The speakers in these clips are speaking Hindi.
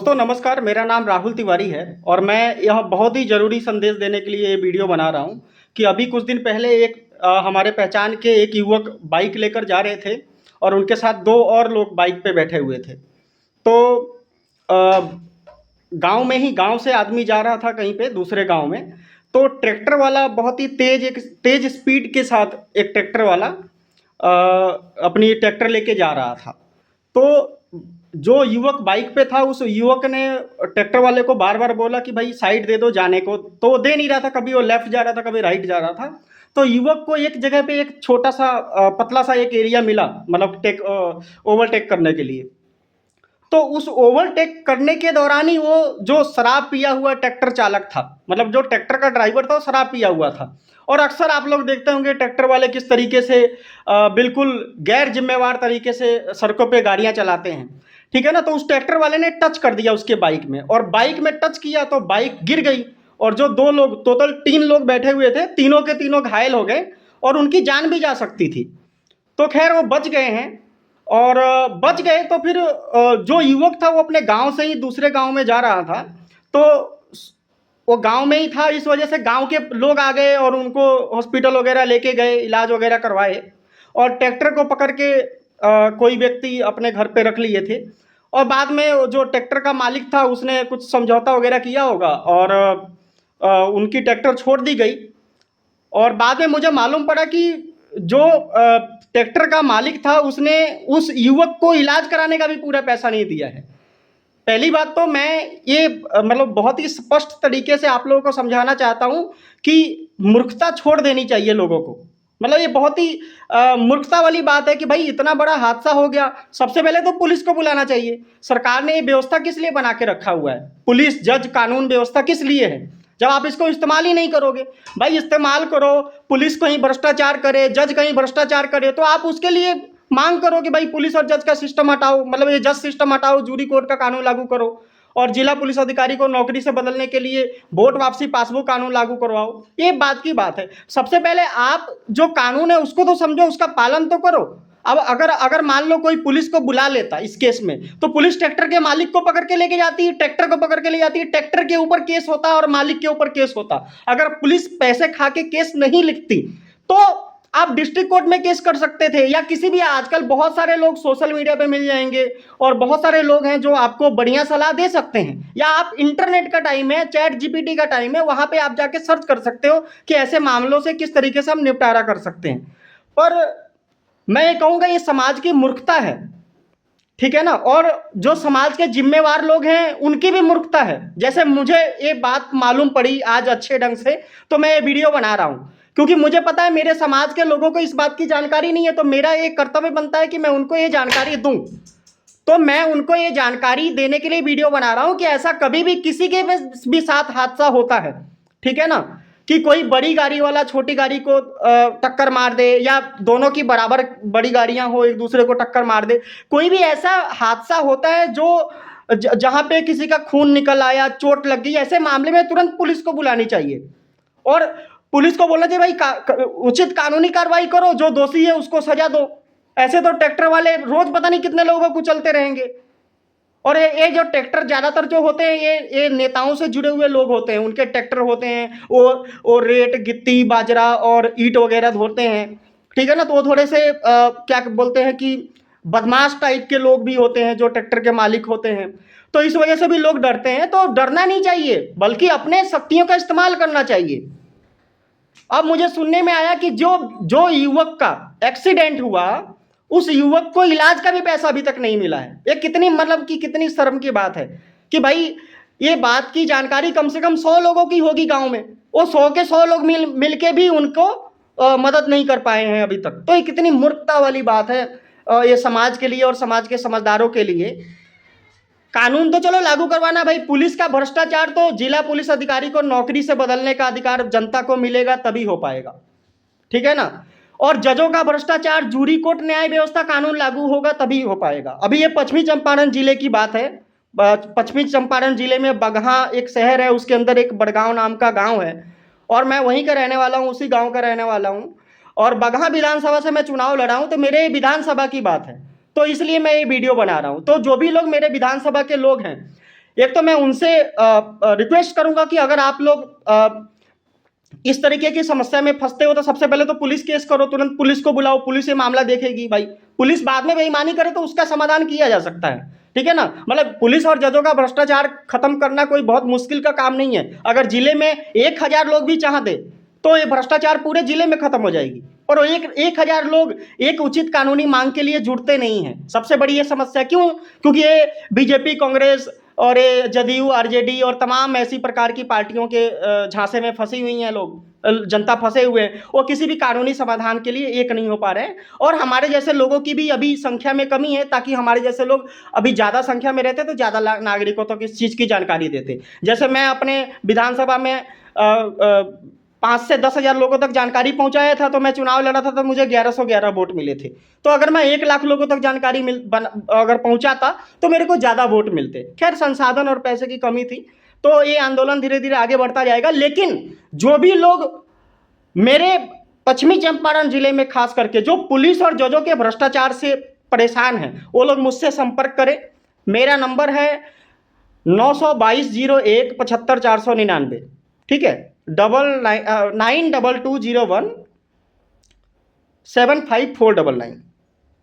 दोस्तों नमस्कार, मेरा नाम राहुल तिवारी है और मैं यह बहुत ही ज़रूरी संदेश देने के लिए ये वीडियो बना रहा हूँ कि अभी कुछ दिन पहले हमारे पहचान के एक युवक बाइक लेकर जा रहे थे और उनके साथ दो और लोग बाइक पे बैठे हुए थे। तो गांव में ही गांव से आदमी जा रहा था कहीं पे दूसरे गांव में, तो ट्रैक्टर वाला बहुत ही तेज स्पीड के साथ एक ट्रैक्टर वाला अपनी ट्रैक्टर लेके जा रहा था। तो जो युवक बाइक पे था उस युवक ने ट्रैक्टर वाले को बार बार बोला कि भाई साइड दे दो जाने को, तो वो दे नहीं रहा था। कभी वो लेफ्ट जा रहा था, कभी राइट जा रहा था। तो युवक को एक जगह पे एक छोटा सा पतला सा एक एरिया मिला, मतलब ओवरटेक करने के लिए। तो उस ओवरटेक करने के दौरान ही वो जो शराब पिया हुआ ट्रैक्टर चालक था, मतलब जो ट्रैक्टर का ड्राइवर था, वो शराब पिया हुआ था। और अक्सर आप लोग देखते होंगे ट्रैक्टर वाले किस तरीके से बिल्कुल गैर जिम्मेवार तरीके से सड़कों पे गाड़ियां चलाते हैं, ठीक है ना। तो उस ट्रैक्टर वाले ने टच कर दिया उसके बाइक में, और बाइक में टच किया तो बाइक गिर गई। और जो दो लोग, टोटल 3 लोग बैठे हुए थे, तीनों के तीनों घायल हो गए और उनकी जान भी जा सकती थी। तो खैर वो बच गए हैं। और बच गए तो फिर जो युवक था वो अपने गांव से ही दूसरे गांव में जा रहा था। तो वो गांव में ही था, इस वजह से गांव के लोग आ गए और उनको हॉस्पिटल वगैरह लेके गए, इलाज वगैरह करवाए। और ट्रैक्टर को पकड़ के कोई व्यक्ति अपने घर पे रख लिए थे। और बाद में जो ट्रैक्टर का मालिक था उसने कुछ समझौता वगैरह किया होगा और उनकी ट्रैक्टर छोड़ दी गई। और बाद में मुझे मालूम पड़ा कि जो ट्रैक्टर का मालिक था उसने उस युवक को इलाज कराने का भी पूरा पैसा नहीं दिया है। पहली बात तो मैं ये मतलब बहुत ही स्पष्ट तरीके से आप लोगों को समझाना चाहता हूँ कि मूर्खता छोड़ देनी चाहिए लोगों को। मतलब ये बहुत ही मूर्खता वाली बात है कि भाई इतना बड़ा हादसा हो गया, सबसे पहले तो पुलिस को बुलाना चाहिए। सरकार ने ये व्यवस्था किस लिए बना के रखा हुआ है? पुलिस, जज, कानून व्यवस्था किस लिए है जब आप इसको इस्तेमाल ही नहीं करोगे? भाई इस्तेमाल करो, पुलिस कहीं भ्रष्टाचार करे, जज कहीं भ्रष्टाचार करे, तो आप उसके लिए मांग करो कि भाई पुलिस और जज का सिस्टम हटाओ, मतलब ये जज सिस्टम हटाओ, जूरी कोर्ट का कानून लागू करो। और जिला पुलिस अधिकारी को नौकरी से बदलने के लिए वोट वापसी पासबुक कानून लागू करवाओ। ये बात की बात है। सबसे पहले आप जो कानून है उसको तो समझो, उसका पालन तो करो। अब अगर अगर मान लो कोई पुलिस को बुला लेता इस केस में, तो पुलिस ट्रैक्टर के मालिक को पकड़ के लेके जाती है, ट्रैक्टर को पकड़ के ले जाती है, ट्रैक्टर के ऊपर केस होता और मालिक के ऊपर केस होता। अगर पुलिस पैसे खा के केस नहीं लिखती तो आप डिस्ट्रिक्ट कोर्ट में केस कर सकते थे, या किसी भी, आजकल बहुत सारे लोग सोशल मीडिया पे मिल जाएंगे और बहुत सारे लोग हैं जो आपको बढ़िया सलाह दे सकते हैं। या आप, इंटरनेट का टाइम है, चैट जीपीटी का टाइम है, वहां पे आप जाके सर्च कर सकते हो कि ऐसे मामलों से किस तरीके से हम निपटारा कर सकते हैं। पर मैं ये कहूँगा ये समाज की मूर्खता है, ठीक है ना। और जो समाज के जिम्मेवार लोग हैं उनकी भी मूर्खता है। जैसे मुझे ये बात मालूम पड़ी आज अच्छे ढंग से, तो मैं ये वीडियो बना रहा हूँ, क्योंकि मुझे पता है मेरे समाज के लोगों को इस बात की जानकारी नहीं है। तो मेरा एक कर्तव्य बनता है कि मैं उनको ये जानकारी दूं। तो मैं उनको ये जानकारी देने के लिए वीडियो बना रहा हूं कि ऐसा कभी भी किसी के भी साथ हादसा होता है, ठीक है ना, कि कोई बड़ी गाड़ी वाला छोटी गाड़ी को टक्कर मार दे, या दोनों की बराबर बड़ी गाड़ियां हो एक दूसरे को टक्कर मार दे, कोई भी ऐसा हादसा होता है जो जहां पे किसी का खून निकल आया, चोट लग गई, ऐसे मामले में तुरंत पुलिस को बुलानी चाहिए। और पुलिस को बोलना चाहिए भाई उचित कानूनी कार्रवाई करो, जो दोषी है उसको सजा दो। ऐसे तो ट्रैक्टर वाले रोज पता नहीं कितने लोगों को कुचलते रहेंगे। और ये जो ट्रैक्टर ज्यादातर जो होते हैं ये नेताओं से जुड़े हुए लोग होते हैं, उनके ट्रैक्टर होते हैं, वो रेत, गिट्टी, बाजरा और ईंट वगैरह ढोते हैं, ठीक है ना। तो वो थोड़े से क्या बोलते हैं कि बदमाश टाइप के लोग भी होते हैं जो ट्रैक्टर के मालिक होते हैं। तो इस वजह से भी लोग डरते हैं। तो डरना नहीं चाहिए, बल्कि अपने शक्तियों का इस्तेमाल करना चाहिए। अब मुझे सुनने में आया कि जो जो युवक का एक्सीडेंट हुआ, उस युवक को इलाज का भी पैसा अभी तक नहीं मिला है। ये कितनी, मतलब कि कितनी शर्म की बात है कि भाई ये बात की जानकारी कम से कम 100 लोगों की होगी गांव में, वो 100 के 100 लोग मिल के भी उनको मदद नहीं कर पाए हैं अभी तक। तो ये कितनी मूर्खता वाली बात है ये समाज के लिए और समाज के समझदारों के लिए। कानून तो चलो लागू करवाना, भाई पुलिस का भ्रष्टाचार तो जिला पुलिस अधिकारी को नौकरी से बदलने का अधिकार जनता को मिलेगा तभी हो पाएगा, ठीक है ना। और जजों का भ्रष्टाचार, जूरी कोर्ट, न्याय व्यवस्था, कानून लागू होगा तभी हो पाएगा। अभी ये पश्चिमी चंपारण जिले की बात है। पश्चिमी चंपारण जिले में बगहा एक शहर है, उसके अंदर एक बड़गांव नाम का गांव है, और मैं वहीं का रहने वाला हूँ, उसी गांव का रहने वाला हूँ। और बगहा विधानसभा से मैं चुनाव लड़ा हूँ, तो मेरे विधानसभा की बात है, तो इसलिए मैं ये वीडियो बना रहा हूँ। तो जो भी लोग मेरे विधानसभा के लोग हैं, एक तो मैं उनसे रिक्वेस्ट करूंगा कि अगर आप लोग इस तरीके की समस्या में फंसते हो तो सबसे पहले तो पुलिस केस करो, तुरंत पुलिस को बुलाओ, पुलिस ये मामला देखेगी। भाई पुलिस बाद में बेईमानी करे तो उसका समाधान किया जा सकता है, ठीक है ना। मतलब पुलिस और जजों का भ्रष्टाचार खत्म करना कोई बहुत मुश्किल का काम नहीं है। अगर जिले में 1,000 लोग भी चाहते तो ये भ्रष्टाचार पूरे जिले में खत्म हो जाएगी। और 1,000 लोग एक उचित कानूनी मांग के लिए जुड़ते नहीं हैं। सबसे बड़ी ये समस्या क्यों? क्योंकि ये बीजेपी, कांग्रेस और ये जदयू, आरजेडी और तमाम ऐसी प्रकार की पार्टियों के झांसे में फंसी हुई हैं लोग, जनता फंसे हुए हैं, वो किसी भी कानूनी समाधान के लिए एक नहीं हो पा रहे हैं। और हमारे जैसे लोगों की भी अभी संख्या में कमी है, ताकि हमारे जैसे लोग अभी ज़्यादा संख्या में रहते तो ज़्यादा नागरिकों तक इस चीज़ की जानकारी देते। जैसे मैं अपने विधानसभा में 5 से 10,000 लोगों तक जानकारी पहुंचाया था, तो मैं चुनाव लड़ा था तो मुझे 1111 वोट मिले थे। तो अगर मैं 1 लाख लोगों तक जानकारी अगर पहुंचाता तो मेरे को ज़्यादा वोट मिलते। खैर संसाधन और पैसे की कमी थी, तो ये आंदोलन धीरे धीरे आगे बढ़ता जाएगा। लेकिन जो भी लोग मेरे पश्चिमी चंपारण जिले में खास करके जो पुलिस और जजों के भ्रष्टाचार से परेशान हैं, वो लोग मुझसे संपर्क करें। मेरा नंबर है 92201 75 499, ठीक है, 920175 499,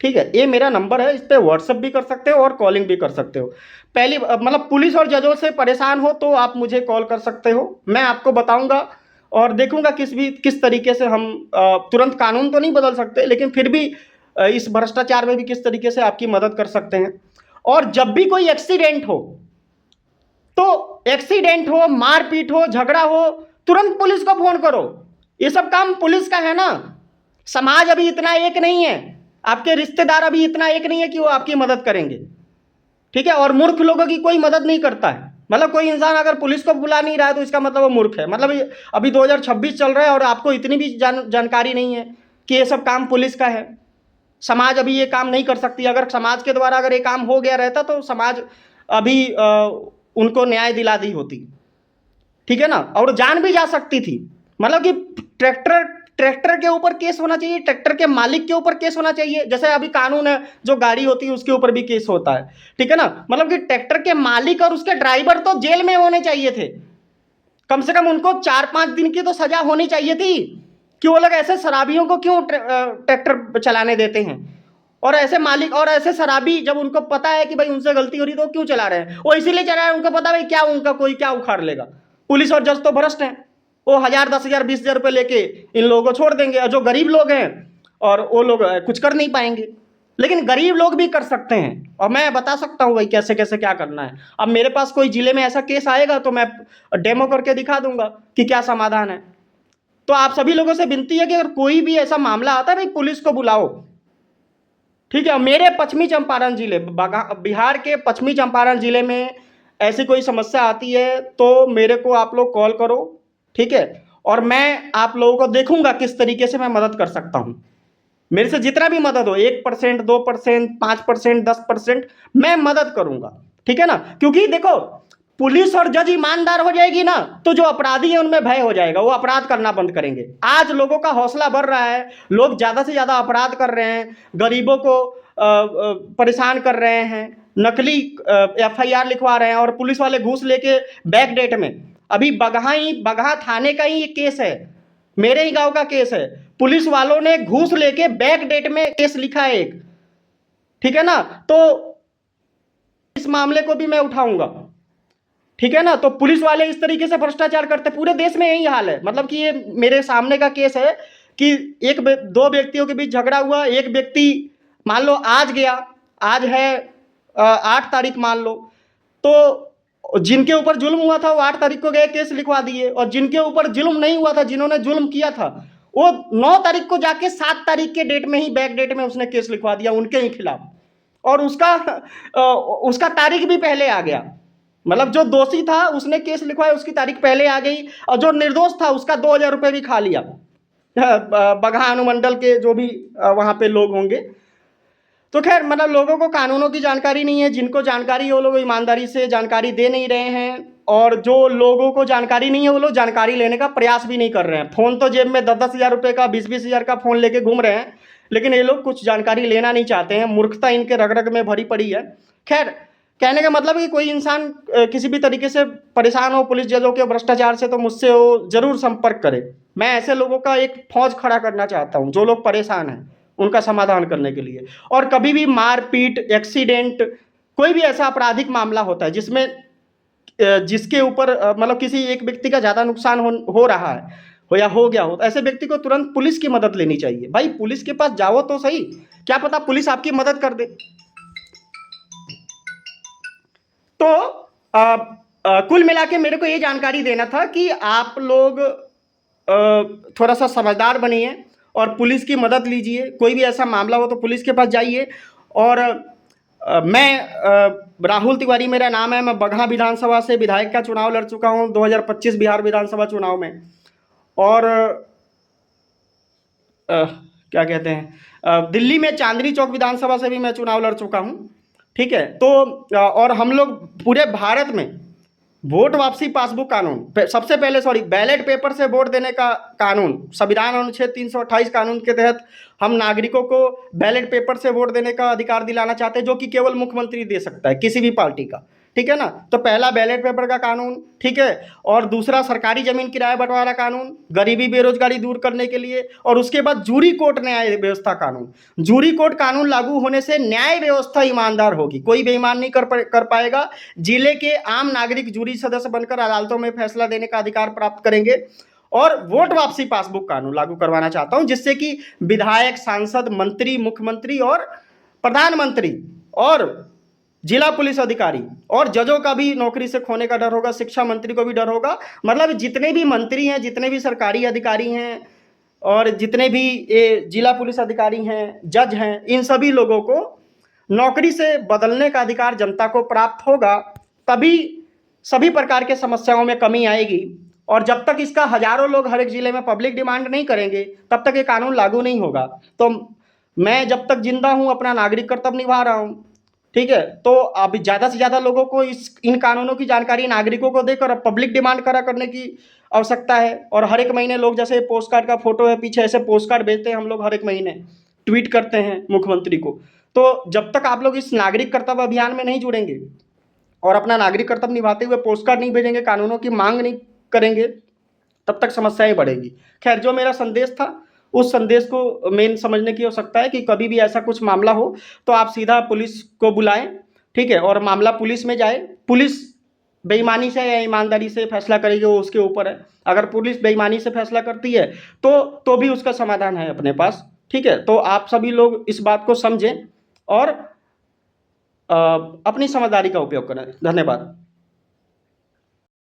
ठीक है। ये मेरा नंबर है, इस पर व्हाट्सअप भी कर सकते हो और कॉलिंग भी कर सकते हो। पहली मतलब पुलिस और जजों से परेशान हो तो आप मुझे कॉल कर सकते हो, मैं आपको बताऊंगा और देखूंगा किस तरीके से हम तुरंत कानून तो नहीं बदल सकते, लेकिन फिर भी इस भ्रष्टाचार में भी किस तरीके से आपकी मदद कर सकते हैं। और जब भी कोई एक्सीडेंट हो, तो एक्सीडेंट हो, मारपीट हो, झगड़ा हो, तुरंत पुलिस को फोन करो। ये सब काम पुलिस का है ना। समाज अभी इतना एक नहीं है, आपके रिश्तेदार अभी इतना एक नहीं है कि वो आपकी मदद करेंगे, ठीक है। और मूर्ख लोगों की कोई मदद नहीं करता है। मतलब कोई इंसान अगर पुलिस को बुला नहीं रहा है तो इसका मतलब वो मूर्ख है। मतलब अभी 2026 चल रहा है और आपको इतनी भी जानकारी नहीं है कि ये सब काम पुलिस का है। समाज अभी ये काम नहीं कर सकती। अगर समाज के द्वारा अगर ये काम हो गया रहता तो समाज अभी उनको न्याय दिला दी होती, ठीक है ना, और जान भी जा सकती थी। मतलब कि ट्रैक्टर के ऊपर केस होना चाहिए, ट्रैक्टर के मालिक के ऊपर केस होना चाहिए। जैसे अभी कानून है, जो गाड़ी होती है उसके ऊपर भी केस होता है, ठीक है ना। मतलब कि ट्रैक्टर के मालिक और उसके ड्राइवर तो जेल में होने चाहिए थे। कम से कम उनको 4-5 दिन की तो सजा होनी चाहिए थी कि वो लोग ऐसे शराबियों को क्यों ट्रैक्टर चलाने देते हैं। और ऐसे मालिक और ऐसे शराबी, जब उनको पता है कि भाई उनसे गलती हो रही तो क्यों चला रहे हैं? वो इसीलिए चला रहे हैं, उनको पता भाई क्या उनका कोई क्या उखाड़ लेगा। पुलिस और जज तो भ्रष्ट हैं, वो 1,000, 10,000, 20,000 रुपये लेके इन लोगों को छोड़ देंगे। और जो गरीब लोग हैं और वो लोग कुछ कर नहीं पाएंगे। लेकिन गरीब लोग भी कर सकते हैं, और मैं बता सकता हूँ भाई कैसे कैसे क्या करना है। अब मेरे पास कोई जिले में ऐसा केस आएगा तो मैं डेमो करके दिखा दूंगा कि क्या समाधान है। तो आप सभी लोगों से विनती है कि अगर कोई भी ऐसा मामला आता है भाई पुलिस को बुलाओ, ठीक है। मेरे पश्चिमी चंपारण जिले, बिहार के पश्चिमी चंपारण जिले में ऐसी कोई समस्या आती है तो मेरे को आप लोग कॉल करो, ठीक है। और मैं आप लोगों को देखूंगा किस तरीके से मैं मदद कर सकता हूं। मेरे से जितना भी मदद हो, 1%, 2%, 5%, 10%, मैं मदद करूंगा, ठीक है ना। क्योंकि देखो पुलिस और जज ईमानदार हो जाएगी ना तो जो अपराधी है उनमें भय हो जाएगा, वो अपराध करना बंद करेंगे। आज लोगों का हौसला बढ़ रहा है, लोग ज्यादा से ज्यादा अपराध कर रहे हैं, गरीबों को परेशान कर रहे हैं, नकली FIR लिखवा रहे हैं, और पुलिस वाले घूस लेके बैक डेट में, अभी बगहा थाने का ही केस है, मेरे ही गांव का केस है। पुलिस वालों ने घूस लेके बैक डेट में केस लिखा है एक, ठीक है ना। तो इस मामले को भी मैं उठाऊंगा, ठीक है ना। तो पुलिस वाले इस तरीके से भ्रष्टाचार करते, पूरे देश में यही हाल है। मतलब कि ये मेरे सामने का केस है कि दो व्यक्तियों के बीच झगड़ा हुआ। एक व्यक्ति मान लो आज गया, आज है 8 तारीख मान लो, तो जिनके ऊपर जुल्म हुआ था वो 8 तारीख को गए केस लिखवा दिए, और जिनके ऊपर जुल्म नहीं हुआ था, जिन्होंने जुल्म किया था, वो 9 तारीख को जाके 7 तारीख के डेट में ही, बैक डेट में उसने केस लिखवा दिया उनके ही खिलाफ। और उसका तारीख भी पहले आ गया। मतलब जो दोषी था उसने केस लिखवाया, उसकी तारीख पहले आ गई, और जो निर्दोष था उसका 2,000 रुपये भी खा लिया बगहा अनुमंडल के जो भी वहाँ पे लोग होंगे। तो खैर मतलब लोगों को कानूनों की जानकारी नहीं है, जिनको जानकारी है वो लोग ईमानदारी से जानकारी दे नहीं रहे हैं, और जो लोगों को जानकारी नहीं है वो लोग जानकारी लेने का प्रयास भी नहीं कर रहे हैं। फ़ोन तो जेब में 10-10 हज़ार रुपये का, 20-20 हज़ार का फ़ोन लेके घूम रहे हैं, लेकिन ये लोग कुछ जानकारी लेना नहीं चाहते हैं। मूर्खता इनके रग रग में भरी पड़ी है। खैर कहने का मतलब है कि कोई इंसान किसी भी तरीके से परेशान हो पुलिस जजों के भ्रष्टाचार से, तो मुझसे वो ज़रूर संपर्क करे। मैं ऐसे लोगों का एक फौज खड़ा करना चाहता हूँ जो लोग परेशान हैं, उनका समाधान करने के लिए। और कभी भी मारपीट, एक्सीडेंट, कोई भी ऐसा आपराधिक मामला होता है जिसमें जिसके ऊपर मतलब किसी एक व्यक्ति का ज़्यादा नुकसान हो रहा है हो या हो गया हो, तो ऐसे व्यक्ति को तुरंत पुलिस की मदद लेनी चाहिए। भाई पुलिस के पास जाओ तो सही, क्या पता पुलिस आपकी मदद कर दे। तो कुल मिला के मेरे को ये जानकारी देना था कि आप लोग थोड़ा सा समझदार बनिए और पुलिस की मदद लीजिए। कोई भी ऐसा मामला हो तो पुलिस के पास जाइए। और मैं राहुल तिवारी मेरा नाम है। मैं बगहा विधानसभा से विधायक का चुनाव लड़ चुका हूँ 2025 बिहार विधानसभा चुनाव में। और क्या कहते हैं, दिल्ली में चांदनी चौक विधानसभा से भी मैं चुनाव लड़ चुका हूँ। ठीक है, तो और हम लोग पूरे भारत में वोट वापसी पासबुक कानून, सबसे पहले बैलेट पेपर से वोट देने का कानून, संविधान अनुच्छेद 328 कानून के तहत हम नागरिकों को बैलेट पेपर से वोट देने का अधिकार दिलाना चाहते हैं, जो कि केवल मुख्यमंत्री दे सकता है किसी भी पार्टी का। ठीक है ना। तो पहला बैलेट पेपर का कानून, ठीक है। और दूसरा सरकारी जमीन किराया बंटवारा कानून, गरीबी बेरोजगारी दूर करने के लिए। और उसके बाद जूरी कोर्ट न्याय व्यवस्था कानून। जूरी कोर्ट कानून लागू होने से न्याय व्यवस्था ईमानदार होगी, कोई बेईमान नहीं कर पाएगा। जिले के आम नागरिक जूरी सदस्य बनकर अदालतों में फैसला देने का अधिकार प्राप्त करेंगे। और वोट वापसी पासबुक कानून लागू करवाना चाहता हूं, जिससे कि विधायक, सांसद, मंत्री, मुख्यमंत्री और प्रधानमंत्री और जिला पुलिस अधिकारी और जजों का भी नौकरी से खोने का डर होगा, शिक्षा मंत्री को भी डर होगा। मतलब जितने भी मंत्री हैं, जितने भी सरकारी अधिकारी हैं और जितने भी ये जिला पुलिस अधिकारी हैं, जज हैं, इन सभी लोगों को नौकरी से बदलने का अधिकार जनता को प्राप्त होगा, तभी सभी प्रकार के समस्याओं में कमी आएगी। और जब तक इसका हजारों लोग हर एक जिले में पब्लिक डिमांड नहीं करेंगे, तब तक ये कानून लागू नहीं होगा। तो मैं जब तक जिंदा हूं अपना नागरिक कर्तव्य निभा रहा हूं। ठीक है, तो अब ज़्यादा से ज़्यादा लोगों को इन कानूनों की जानकारी नागरिकों को देकर अब पब्लिक डिमांड करा करने की आवश्यकता है। और हर एक महीने लोग, जैसे पोस्ट कार्ड का फोटो है पीछे, ऐसे पोस्ट कार्ड भेजते हैं हम लोग, हर एक महीने ट्वीट करते हैं मुख्यमंत्री को। तो जब तक आप लोग इस नागरिक कर्तव्य अभियान में नहीं जुड़ेंगे और अपना नागरिक कर्तव्य निभाते हुए पोस्ट कार्ड नहीं भेजेंगे, कानूनों की मांग नहीं करेंगे, तब तक समस्याएं बढ़ेगी। खैर, जो मेरा संदेश था उस संदेश को मेन समझने की आवश्यकता है कि कभी भी ऐसा कुछ मामला हो तो आप सीधा पुलिस को बुलाएं। ठीक है, और मामला पुलिस में जाए। पुलिस बेईमानी से या ईमानदारी से फैसला करेगी, वो उसके ऊपर है। अगर पुलिस बेईमानी से फैसला करती है तो भी उसका समाधान है अपने पास। ठीक है, तो आप सभी लोग इस बात को समझें और अपनी समझदारी का उपयोग करें। धन्यवाद।